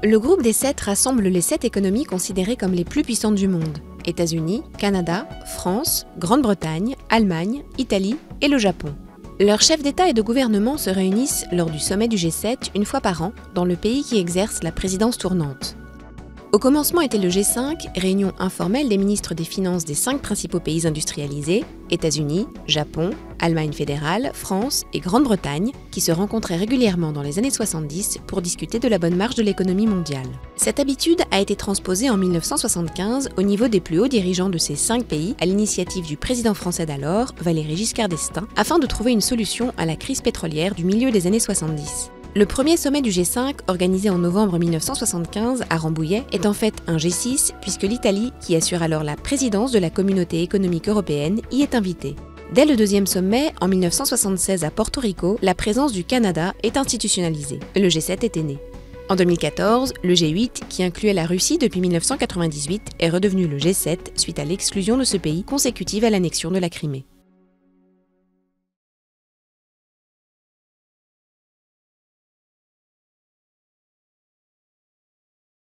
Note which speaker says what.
Speaker 1: Le groupe des 7 rassemble les 7 économies considérées comme les plus puissantes du monde: États-Unis, Canada, France, Grande-Bretagne, Allemagne, Italie et le Japon. Leurs chefs d'État et de gouvernement se réunissent lors du sommet du G7 une fois par an dans le pays qui exerce la présidence tournante. Au commencement était le G5, réunion informelle des ministres des Finances des 5 principaux pays industrialisés, États-Unis, Japon, Allemagne fédérale, France et Grande-Bretagne, qui se rencontraient régulièrement dans les années 70 pour discuter de la bonne marche de l'économie mondiale. Cette habitude a été transposée en 1975 au niveau des plus hauts dirigeants de ces 5 pays, à l'initiative du président français d'alors, Valéry Giscard d'Estaing, afin de trouver une solution à la crise pétrolière du milieu des années 70. Le premier sommet du G5, organisé en novembre 1975 à Rambouillet, est en fait un G6 puisque l'Italie, qui assure alors la présidence de la Communauté économique européenne, y est invitée. Dès le deuxième sommet, en 1976 à Porto Rico, la présence du Canada est institutionnalisée. Le G7 était né. En 2014, le G8, qui incluait la Russie depuis 1998, est redevenu le G7 suite à l'exclusion de ce pays consécutive à l'annexion de la Crimée.